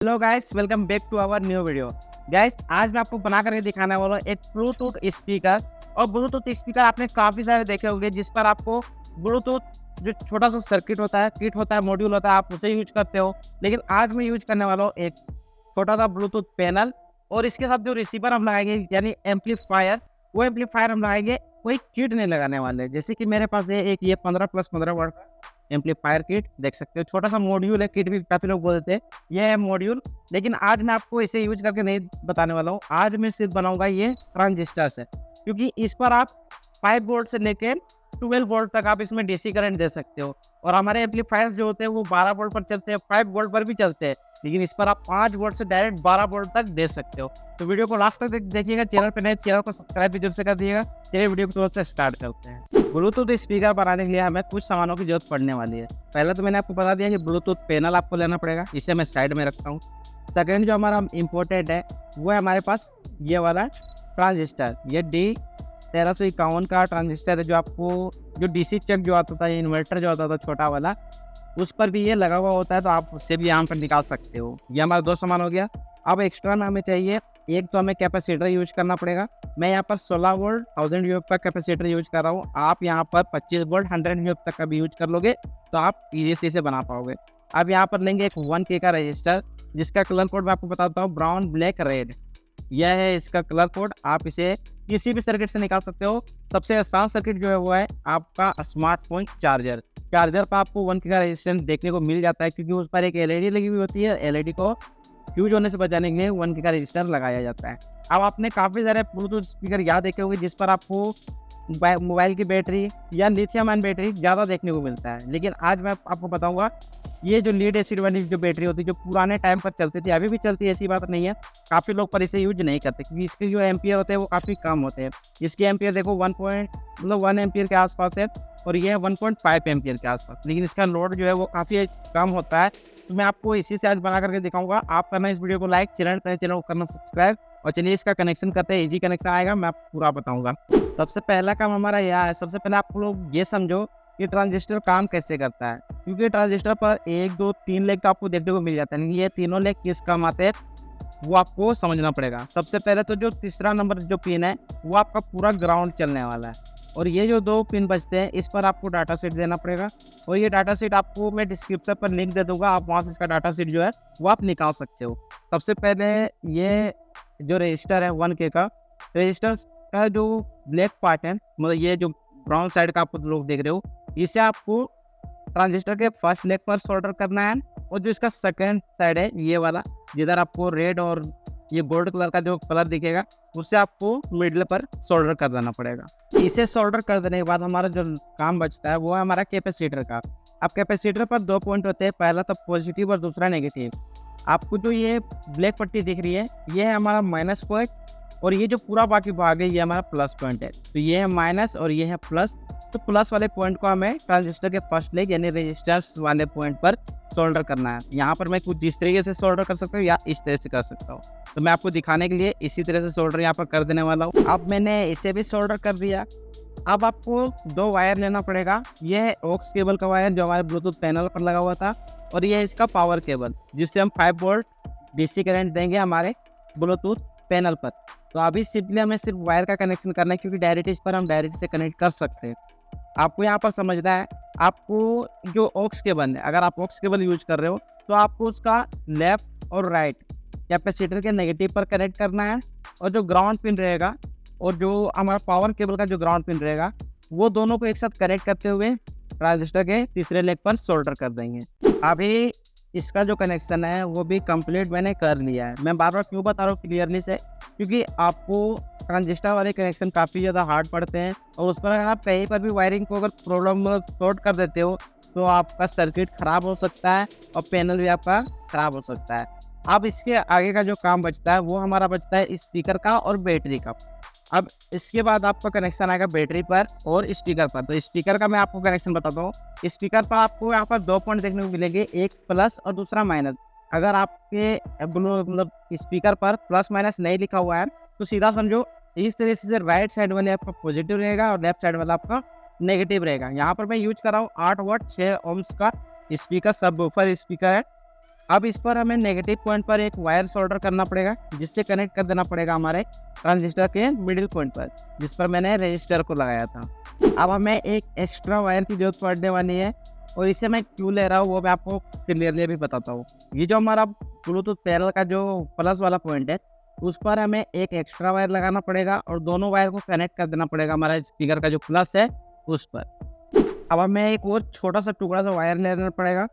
Hello guys, welcome back to our new video. Guys, आज मैं आपको बना करके दिखाने वाला हूँ एक ब्लूटूथ स्पीकर। और ब्लूटूथ स्पीकर आपने काफ़ी सारे देखे होंगे जिस पर आपको ब्लूटूथ जो छोटा सा सर्किट होता है, किट होता है, मॉड्यूल होता है, आप उसे यूज करते हो। लेकिन आज मैं यूज करने वाला हूँ एक छोटा सा ब्लूटूथ पैनल। और इसके साथ जो रिसीवर हम लगाएंगे यानी एम्पलीफायर, वो एम्पलीफायर हम लगाएंगे, कोई किट नहीं लगाने वाले। जैसे कि मेरे पास है एक ये 15+15 वाट का एम्पलीफायर किट, देख सकते हो। छोटा सा मॉड्यूल है, किट भी काफ़ी लोग बोलते हैं, ये है मॉड्यूल। लेकिन आज मैं आपको इसे यूज करके नहीं बताने वाला हूँ। आज मैं सिर्फ बनाऊंगा ये ट्रांजिस्टर से, क्योंकि इस पर आप 5 वोल्ट से लेके 12 वोल्ट तक आप इसमें डीसी करंट दे सकते हो। और हमारे एम्पलीफायर जो होते हैं वो 12 वोल्ट पर चलते हैं, 5 वोल्ट पर भी चलते हैं, लेकिन इस पर आप 5 वोल्ट से डायरेक्ट 12 वोल्ट तक दे सकते हो। तो वीडियो को लास्ट तक देखिएगा। चैनल पर नए, चैनल को सब्सक्राइब भी जरूर से कर दिएगा। चलिए वीडियो को तुरंत से स्टार्ट करते हैं। ब्लूटूथ स्पीकर बनाने के लिए हमें कुछ सामानों की जरूरत पड़ने वाली है। पहले तो मैंने आपको बता दिया कि ब्लूटूथ पैनल आपको लेना पड़ेगा, इसे मैं साइड में रखता हूँ। सेकेंड जो हमारा इम्पोर्टेंट है वो है हमारे पास ये वाला ट्रांजिस्टर। ये D1351 का ट्रांजिस्टर है, जो आपको जो डीसी चक जो आता था, इन्वर्टर जो आता था छोटा वाला, उस पर भी ये लगा हुआ होता है, तो आप उससे भी यहाँ पर निकाल सकते हो। ये हमारा 2 सामान हो गया। अब एक्स्ट्रा में हमें चाहिए, एक तो हमें कैपेसिटर यूज करना पड़ेगा। मैं यहाँ पर 16 वोल्ट 1000 यूएफ का कैपेसिटर यूज कर रहा हूँ। आप यहाँ पर 25 वोल्ट 100 यूएफ तक का भी यूज कर लोगे तो आप इजी से इसे बना पाओगे। अब यहाँ पर लेंगे एक 1K का रजिस्टर, जिसका कलर कोड मैं आपको बताता हूँ, ब्राउन ब्लैक रेड। यह है इसका कलर कोड। आप इसे किसी भी सर्किट से निकाल सकते हो। सबसे आसान सर्किट जो है वो है आपका स्मार्टफोन चार्जर। चार्जर पर आपको 1K का रेजिस्टेंस देखने को मिल जाता है, क्योंकि उस पर एक एलईडी लगी हुई होती है। एलईडी को फ्यूज होने से बचाने के लिए 1K का रजिस्टर लगाया जाता है। अब आपने काफ़ी सारे ब्लूटूथ स्पीकर याद देखे होंगे जिस पर आपको मोबाइल की बैटरी या लिथियम आयन बैटरी ज़्यादा देखने को मिलता है। लेकिन आज मैं आपको बताऊंगा ये जो लीड एसिड वाली जो बैटरी होती है, जो पुराने टाइम पर चलती थी, अभी भी चलती है, ऐसी बात नहीं है। काफ़ी लोग पर इसे यूज नहीं करते, क्योंकि इसके जो एम्पियर होते हैं वो काफ़ी कम होते हैं। इसके एम्पियर देखो 1 एम्पियर के आसपास है, और ये है 1.5 एम्पियर के आसपास। लेकिन इसका लोड जो है वो काफ़ी कम होता है। तो मैं आपको इसी से आज बना करके दिखाऊंगा। आप करना इस वीडियो को लाइक, चैनल को करना सब्सक्राइब। और चलिए इसका कनेक्शन करते हैं। इजी कनेक्शन आएगा, मैं आपको पूरा बताऊंगा। सबसे पहला काम हमारा यह है, सबसे पहले आप लोग ये समझो कि ट्रांजिस्टर काम कैसे करता है। क्योंकि ट्रांजिस्टर पर 1 2 3 लेग तो आपको देखने को मिल जाता है, लेकिन ये तीनों लेग किस काम आते हैं वो आपको समझना पड़ेगा। सबसे पहले तो जो तीसरा नंबर जो पिन है वो आपका पूरा ग्राउंड चलने वाला है। और ये जो 2 पिन बचते हैं, इस पर आपको डाटा शीट देना पड़ेगा। और ये डाटा शीट आपको मैं डिस्क्रिप्शन पर लिंक दे दूंगा, आप वहाँ से इसका डाटा शीट जो है वो आप निकाल सकते हो। सबसे पहले ये जो रजिस्टर है 1K का, रजिस्टर का जो ब्लैक पार्ट है, मतलब ये जो ब्राउन साइड का आप लोग देख रहे हो, इसे आपको ट्रांजिस्टर के फर्स्ट लेग पर सोल्डर करना है। और जो इसका सेकंड साइड है ये वाला, जिधर आपको रेड और ये गोल्ड कलर का जो कलर दिखेगा, उससे आपको मिडल पर सोल्डर कर देना पड़ेगा। इसे सोल्डर कर देने के बाद हमारा जो काम बचता है वो है हमारा कैपेसिटर का। अब कैपेसिटर पर 2 पॉइंट होते हैं, पहला तो पॉजिटिव और दूसरा नेगेटिव। आपको जो ये ब्लैक पट्टी दिख रही है, ये है हमारा माइनस पॉइंट, और ये जो पूरा बाकी भाग है ये हमारा प्लस पॉइंट है। तो ये है माइनस और ये है प्लस। तो प्लस वाले पॉइंट को हमें ट्रांजिस्टर के फर्स्ट लेग यानी रजिस्टर्स वाले पॉइंट पर सोल्डर करना है। यहाँ पर मैं कुछ इस तरीके से सोल्डर कर सकता हूँ या इस तरह से कर सकता हूँ। तो मैं आपको दिखाने के लिए इसी तरह से सोल्डर यहाँ पर कर देने वाला हूँ। अब मैंने इसे भी सोल्डर कर दिया। अब आपको 2 वायर लेना पड़ेगा। ये है ऑक्स केबल का वायर जो हमारे ब्लूटूथ पैनल पर लगा हुआ था, और ये है इसका पावर केबल, जिससे हम 5 वोल्ट डीसी करंट देंगे हमारे ब्लूटूथ पैनल पर। तो अभी सिंपली हमें सिर्फ वायर का कनेक्शन करना है, क्योंकि डायरेक्ट इस पर हम डायरेक्ट से कनेक्ट कर सकते हैं। आपको यहाँ पर समझना है, आपको जो ऑक्स केबल है, अगर आप ऑक्स केबल यूज कर रहे हो तो आपको उसका लेफ्ट और राइट कैपेसिटर के नेगेटिव पर कनेक्ट करना है। और जो ग्राउंड पिन रहेगा और जो हमारा पावर केबल का जो ग्राउंड पिन रहेगा, वो दोनों को एक साथ कनेक्ट करते हुए ट्रांजिस्टर के तीसरे लेग पर सोल्डर कर देंगे। अभी इसका जो कनेक्शन है वो भी कंप्लीट मैंने कर लिया है। मैं बार बार क्यों बता रहा हूँ क्लियरली से, क्योंकि आपको ट्रांजिस्टर वाले कनेक्शन काफ़ी ज़्यादा हार्ड पड़ते हैं, और उस पर अगर आप कहीं पर भी वायरिंग को अगर प्रॉब्लम सॉर्ट कर देते हो तो आपका सर्किट ख़राब हो सकता है और पैनल भी आपका ख़राब हो सकता है। अब इसके आगे का जो काम बचता है वो हमारा बचता है स्पीकर का और बैटरी का। अब इसके बाद आपका कनेक्शन आएगा बैटरी पर और स्पीकर पर। तो स्पीकर का मैं आपको कनेक्शन बताता हूँ। स्पीकर पर आपको यहाँ पर 2 पॉइंट देखने को मिलेंगे, एक प्लस और दूसरा माइनस। अगर आपके मतलब स्पीकर पर प्लस माइनस नहीं लिखा हुआ है तो सीधा समझो इस तरह से राइट साइड वाले आपका पॉजिटिव रहेगा और लेफ्ट साइड वाला आपका नेगेटिव रहेगा। यहाँ पर मैं यूज कर रहा हूँ 8 वाट 6 ओम्स का स्पीकर, सब वूफर स्पीकर है। अब इस पर हमें नेगेटिव पॉइंट पर एक वायर सोल्डर करना पड़ेगा, जिससे कनेक्ट कर देना पड़ेगा हमारे ट्रांजिस्टर के मिडिल पॉइंट पर, जिस पर मैंने रजिस्टर को लगाया था। अब हमें एक एक्स्ट्रा वायर की जरूरत पड़ने वाली है, और इसे मैं क्यों ले रहा हूँ वो मैं आपको क्लियरली भी बताता हूँ। ये जो हमारा ब्लूटूथ पैनल का जो प्लस वाला पॉइंट है, उस पर हमें एक एक्स्ट्रा वायर लगाना पड़ेगा और दोनों वायर को कनेक्ट कर देना पड़ेगा हमारा स्पीकर का जो प्लस है उस पर। अब हमें एक और छोटा सा टुकड़ा सा वायर लेना पड़ेगा,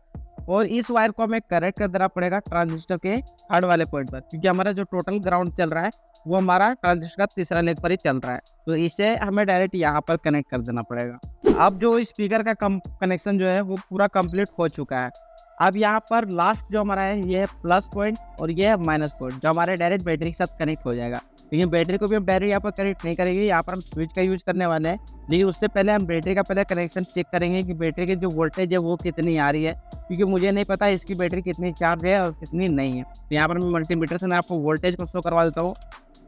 और इस वायर को हमें कनेक्ट कर देना पड़ेगा ट्रांजिस्टर के थर्ड वाले पॉइंट पर, क्योंकि हमारा जो टोटल ग्राउंड चल रहा है वो हमारा ट्रांजिस्टर का तीसरा लेग पर ही चल रहा है, तो इसे हमें डायरेक्ट यहाँ पर कनेक्ट कर देना पड़ेगा। अब जो स्पीकर का कनेक्शन जो है वो पूरा कंप्लीट हो चुका है। अब यहाँ पर लास्ट जो हमारा है ये है प्लस पॉइंट और ये है माइनस पॉइंट, जो हमारे डायरेक्ट बैटरी के साथ कनेक्ट हो जाएगा। लेकिन बैटरी को भी हम डायरेक्ट यहाँ पर कनेक्ट नहीं करेंगे, यहाँ पर हम स्विच का यूज करने वाले हैं। लेकिन उससे पहले हम बैटरी का पहले कनेक्शन चेक करेंगे कि बैटरी की जो वोल्टेज है वो कितनी आ रही है, क्योंकि मुझे नहीं पता इसकी बैटरी कितनी चार्ज है और कितनी नहीं है। तो यहाँ पर मैं मल्टीमीटर से मैं आपको वोल्टेज को शो करवा देता हूँ,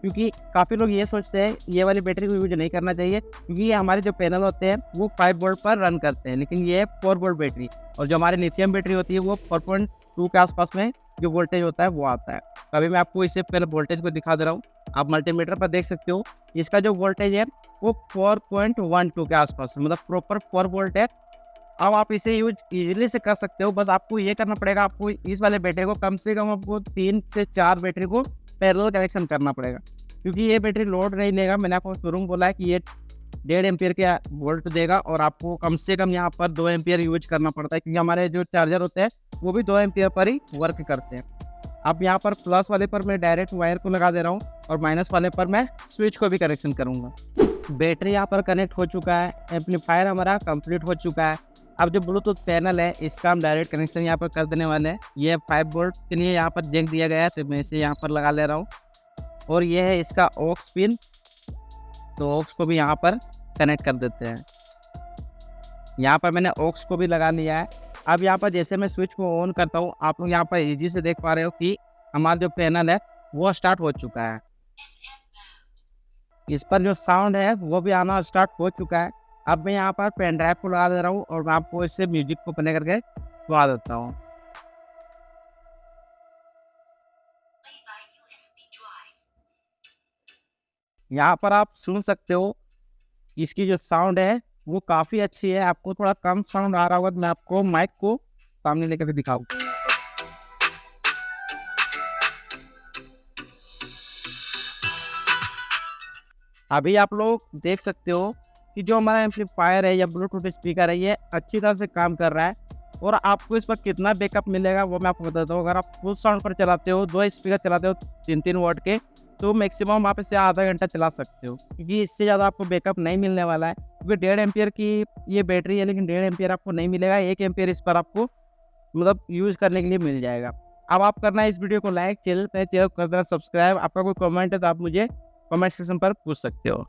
क्योंकि काफ़ी लोग ये सोचते हैं ये वाली बैटरी को यूज नहीं करना चाहिए, क्योंकि ये हमारे जो पैनल होते हैं वो 5 वोल्ट पर रन करते हैं, लेकिन ये 4 वोल्ट बैटरी, और जो हमारी लिथियम बैटरी होती है वो 4.2 के आसपास में जो वोल्टेज होता है वो आता है। अभी मैं आपको इससे पहले वोल्टेज को दिखा दे रहा हूँ, आप मल्टीमीटर पर देख सकते हो इसका जो वोल्टेज है वो 4.12 के आसपास, मतलब प्रॉपर 4 वोल्ट है। अब आप इसे यूज इजीली से कर सकते हो, बस आपको ये करना पड़ेगा, आपको इस वाले बैटरी को कम से कम आपको 3 से 4 बैटरी को पैरेलल कनेक्शन करना पड़ेगा, क्योंकि ये बैटरी लोड नहीं लेगा। मैंने आपको शुरू में बोला है कि ये 1.5 एम्पियर के वोल्ट देगा, और आपको कम से कम यहाँ पर 2 एम्पियर यूज करना पड़ता है, क्योंकि हमारे जो चार्जर होते हैं वो भी 2 एम्पियर पर ही वर्क करते हैं। अब यहाँ पर प्लस वाले पर मैं डायरेक्ट वायर को लगा दे रहा हूँ, और माइनस वाले पर मैं स्विच को भी कनेक्शन करूँगा। बैटरी यहाँ पर कनेक्ट हो चुका है, एम्पलीफायर हमारा कंप्लीट हो चुका है। अब जो ब्लूटूथ पैनल है इसका हम डायरेक्ट कनेक्शन यहाँ पर कर देने वाले हैं। ये 5 वोल्ट के लिए यहाँ पर जैक दिया गया है, तो मैं इसे यहाँ पर लगा ले रहा हूँ, और ये है इसका ऑक्स पिन, तो ऑक्स को भी यहाँ पर कनेक्ट कर देते हैं। यहाँ पर मैंने ऑक्स को भी लगा लिया है। अब यहाँ पर जैसे मैं स्विच को ऑन करता हूँ, आप लोग यहाँ पर इजी से देख पा रहे हो कि हमारा जो पैनल है वो स्टार्ट हो चुका है। इस पर जो साउंड है वो भी आना स्टार्ट हो चुका है। अब मैं यहाँ पर पेन ड्राइव को लगा दे रहा हूँ, और मैं आपको इससे म्यूजिक को प्ले करके सुना देता हूँ। यहाँ पर आप सुन सकते हो इसकी जो साउंड है वो काफ़ी अच्छी है। आपको थोड़ा कम साउंड आ रहा होगा, तो मैं आपको माइक को सामने लेकर के दिखाऊँ। अभी आप लोग देख सकते हो कि जो हमारा एम्पलीफायर है या ब्लूटूथ स्पीकर है ये अच्छी तरह से काम कर रहा है, और आपको इस पर कितना बैकअप मिलेगा वो मैं आपको बताता हूँ। अगर आप फुल साउंड पर चलाते हो, 2 स्पीकर चलाते हो 3-3 वॉट के, तो मैक्सिमम आप इसे आधा घंटा चला सकते हो, क्योंकि इससे ज़्यादा आपको बैकअप नहीं मिलने वाला है। क्योंकि 1.5 एम्पियर की ये बैटरी है, लेकिन 1.5 एम्पियर आपको नहीं मिलेगा, 1 एम्पियर इस पर आपको मतलब यूज़ करने के लिए मिल जाएगा। अब आप करना है इस वीडियो को लाइक, चैनल कर देना सब्सक्राइब। आपका कोई कमेंट है तो आप मुझे कमेंट सेक्शन पर पूछ सकते हो।